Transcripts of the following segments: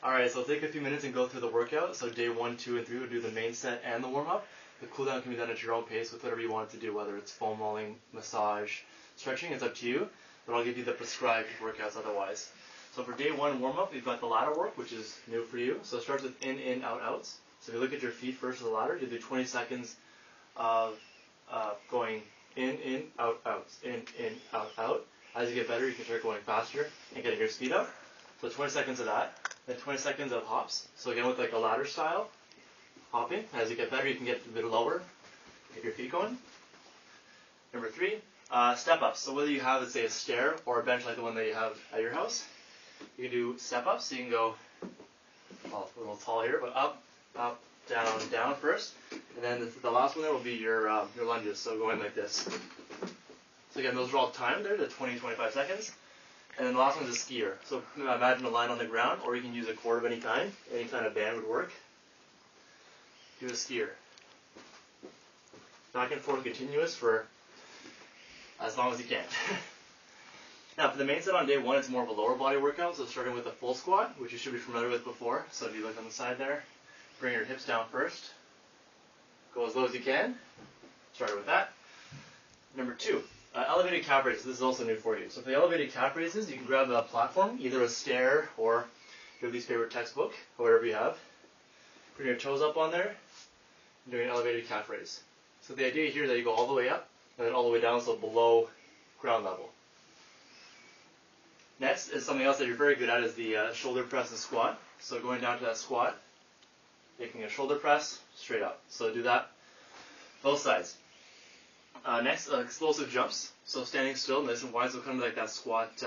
Alright, so take a few minutes and go through the workout. So day 1, 2, and 3 we'll do the main set and the warm-up. The cool-down can be done at your own pace with whatever you want to do, whether it's foam rolling, massage, stretching, it's up to you. But I'll give you the prescribed workouts otherwise. So for day 1 warm-up, we've got the ladder work, which is new for you. So it starts with in, out, outs. So if you look at your feet first of the ladder, you do 20 seconds of going in, out, outs, in, out, out. As you get better, you can start going faster and getting your speed up. So 20 seconds of that. Then 20 seconds of hops. So again with like a ladder style hopping. As you get better, you can get a bit lower, get your feet going. Number 3, step ups. So whether you have, let's say, a stair or a bench like the one that you have at your house, you can do step ups. So you can go, well, a little tall here, but up, up, down, down first. And then the last one there will be your lunges. So going like this. So again, those are all timed there to 20-25 seconds. And then the last one is a skier. So imagine a line on the ground, or you can use a cord of any kind. Any kind of band would work. Do a skier. Back and forth continuous for as long as you can. Now for the main set on day 1, it's more of a lower body workout. So starting with a full squat, which you should be familiar with before. So if you look on the side there, bring your hips down first. Go as low as you can. Start with that. Number 2. Elevated calf raises. This is also new for you. So for the elevated calf raises, you can grab a platform, either a stair or your least favorite textbook, or whatever you have. Bring your toes up on there, and doing an elevated calf raise. So the idea here is that you go all the way up, and then all the way down, so below ground level. Next is something else that you're very good at, is the shoulder press and squat. So going down to that squat, making a shoulder press, straight up. So do that both sides. Next, explosive jumps. So standing still, nice and wide, so kind of like that squat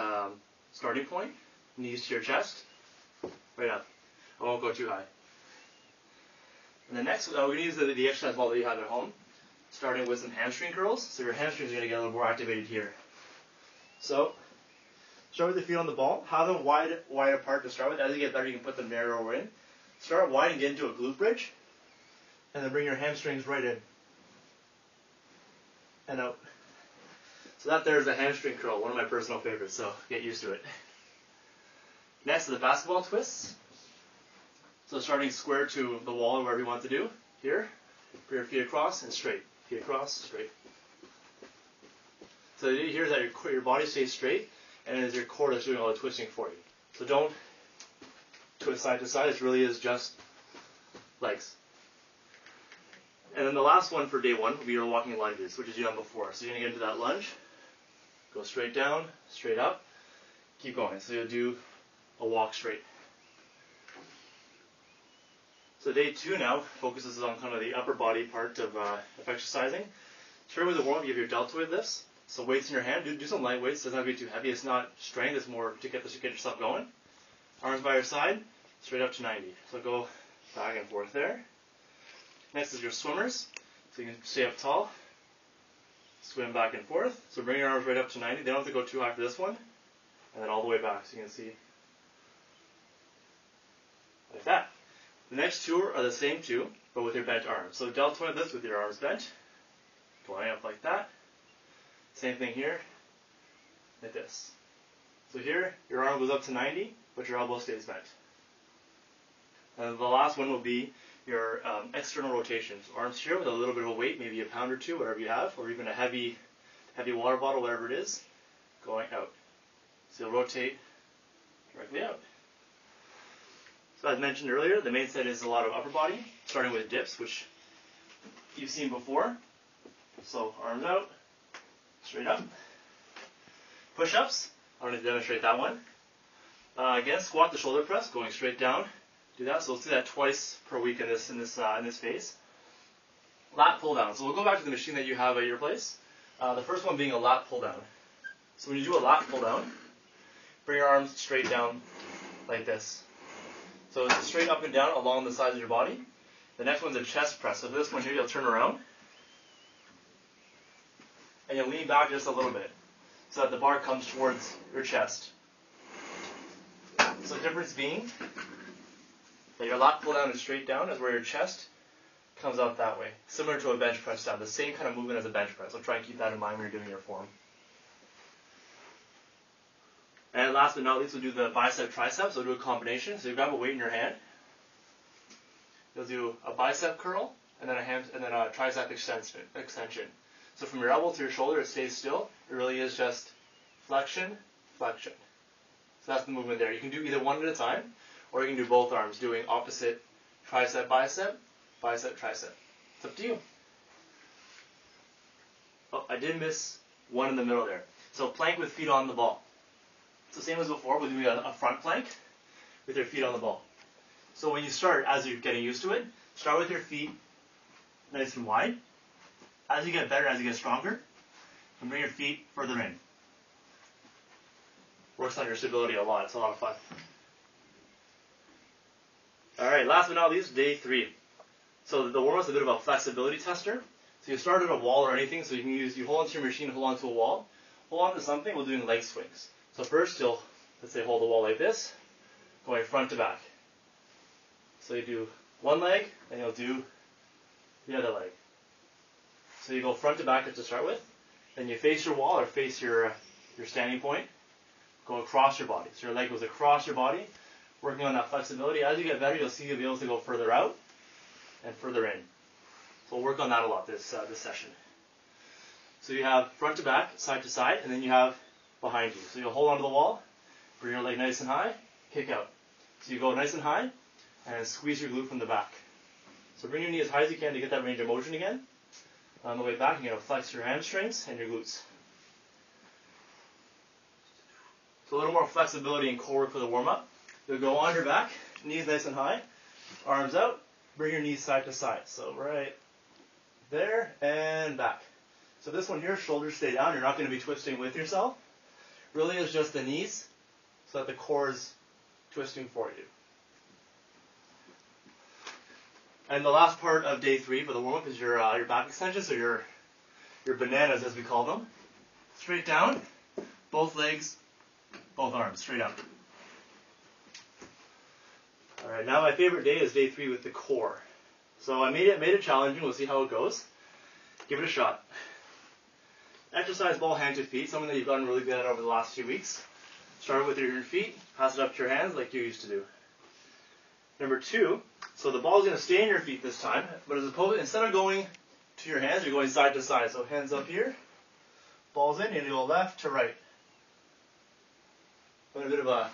starting point. Knees to your chest. Right up. I won't go too high. And then next, we're going to use the exercise ball that you have at home, starting with some hamstring curls. So your hamstrings are going to get a little more activated here. So, start with the feet on the ball. Have them wide apart to start with. As you get better, you can put them narrower in. Start wide and get into a glute bridge. And then bring your hamstrings right in. And out. So that there is a hamstring curl, one of my personal favorites, so get used to it. Next is the basketball twists. So starting square to the wall or wherever you want to do. Here, bring your feet across and straight. Feet across, straight. So the idea here is that your body stays straight, and it is your core that's doing all the twisting for you. So don't twist side to side, it really is just legs. And then the last one for day 1 will be your walking lunges, which is you done before. So you're going to get into that lunge, go straight down, straight up, keep going. So you'll do a walk straight. So day 2 now focuses on kind of the upper body part of exercising. Start with the warm-up, you have your deltoid lifts. So weights in your hand, do some light weights, doesn't have to be too heavy. It's not strength, it's more to get yourself going. Arms by your side, straight up to 90. So go back and forth there. Next is your swimmers, so you can stay up tall, swim back and forth. So bring your arms right up to 90. They don't have to go too high for this one, and then all the way back, so you can see like that. The next 2 are the same 2, but with your bent arms. So deltoid lifts with your arms bent, going up like that. Same thing here, like this. So here, your arm goes up to 90, but your elbow stays bent. And the last one will be your external rotations. Arms here with a little bit of a weight, maybe a pound or 2, whatever you have, or even a heavy water bottle, whatever it is, going out. So you'll rotate directly out. So as mentioned earlier, the main set is a lot of upper body, starting with dips, which you've seen before. So arms out, straight up. Push-ups, I'm going to demonstrate that one. Again, squat the shoulder press, going straight down. Do that. So let's do that twice per week in this phase. Lat pull down. So we'll go back to the machine that you have at your place. The first one being a lat pull down. So when you do a lat pull down, bring your arms straight down like this. So it's straight up and down along the sides of your body. The next one's a chest press. So for this one here, you'll turn around and you'll lean back just a little bit so that the bar comes towards your chest. So the difference being that your lat pull down is straight down, is where your chest comes out that way. Similar to a bench press down, the same kind of movement as a bench press. So try and keep that in mind when you're doing your form. And last but not least, we'll do the bicep tricep. So we'll do a combination. So you grab a weight in your hand. You'll do a bicep curl and then a tricep extension. So from your elbow to your shoulder, it stays still. It really is just flexion, flexion. So that's the movement there. You can do either one at a time, or you can do both arms, doing opposite tricep, bicep, bicep, tricep. It's up to you. Oh, I did miss one in the middle there. So plank with feet on the ball. So same as before, we're doing a front plank with your feet on the ball. So when you start, as you're getting used to it, start with your feet nice and wide. As you get better, as you get stronger, and bring your feet further in. Works on your stability a lot. It's a lot of fun. Alright, last but not least, day 3. So the warm-up's a bit of a flexibility tester. So you start at a wall or anything, so you hold onto your machine, hold onto a wall, hold onto something, we're doing leg swings. So first you'll, let's say, hold the wall like this, going front to back. So you do one leg, and you'll do the other leg. So you go front to back to start with, then you face your wall or face your standing point, go across your body. So your leg goes across your body, working on that flexibility. As you get better, you'll see you'll be able to go further out and further in. So we'll work on that a lot this session. So you have front to back, side to side, and then you have behind you. So you'll hold onto the wall, bring your leg nice and high, kick out. So you go nice and high, and squeeze your glute from the back. So bring your knee as high as you can to get that range of motion again. On the way back, you're going to flex your hamstrings and your glutes. So a little more flexibility and core work for the warm-up. You'll go on your back, knees nice and high, arms out, bring your knees side to side. So right there and back. So this one here, shoulders stay down. You're not going to be twisting with yourself. Really is just the knees so that the core is twisting for you. And the last part of day 3 for the warm-up is your back extensions, or your bananas as we call them. Straight down, both legs, both arms, straight up. Alright, now my favorite day is day 3 with the core. So I made it challenging. We'll see how it goes. Give it a shot. Exercise ball hand to feet, something that you've gotten really good at over the last few weeks. Start with your feet, pass it up to your hands like you used to do. Number 2, so the ball is going to stay in your feet this time, but instead of going to your hands, you're going side to side. So hands up here, ball's in, and you go left to right. A bit of a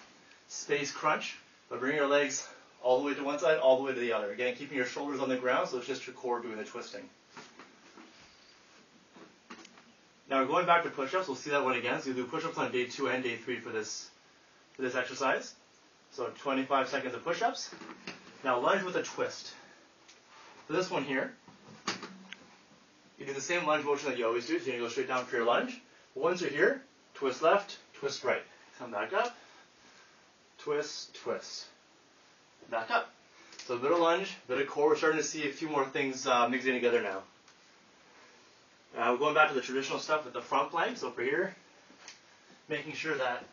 space crunch, but bring your legs all the way to one side, all the way to the other. Again, keeping your shoulders on the ground, so it's just your core doing the twisting. Now we're going back to push-ups. We'll see that one again. So you'll do push-ups on day 2 and day 3 for this exercise. So 25 seconds of push-ups. Now lunge with a twist. For this one here, you do the same lunge motion that you always do. So you're going to go straight down for your lunge. But once you're here, twist left, twist right. Come back up, twist, twist. Back up. So a bit of lunge, a bit of core. We're starting to see a few more things mixing together now. We're going back to the traditional stuff with the front plank. So for here, making sure that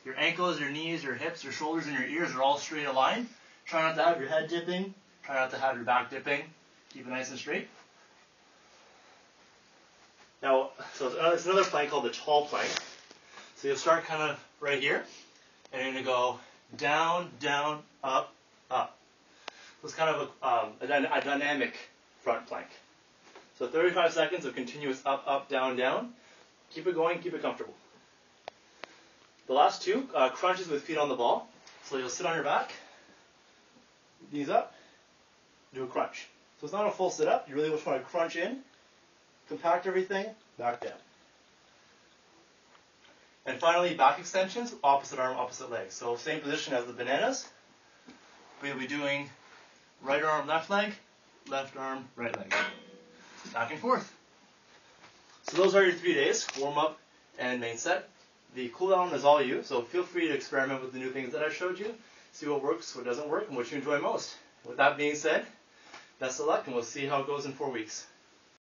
your ankles, your knees, your hips, your shoulders, and your ears are all straight aligned. Try not to have your head dipping. Try not to have your back dipping. Keep it nice and straight. Now, so it's another plank called the tall plank. So you'll start kind of right here, and you're going to go down, down, up, up. So it's kind of a dynamic front plank. So 35 seconds of continuous up, up, down, down. Keep it going, keep it comfortable. The last 2, crunches with feet on the ball. So you'll sit on your back, knees up, do a crunch. So it's not a full sit up. You really just want to crunch in, compact everything, back down. And finally, back extensions, opposite arm, opposite leg. So same position as the bananas. We'll be doing right arm, left leg, left arm, right leg. Back and forth. So those are your 3 days, warm up and main set. The cool down is all you, so feel free to experiment with the new things that I showed you, see what works, what doesn't work, and what you enjoy most. With that being said, best of luck, and we'll see how it goes in 4 weeks.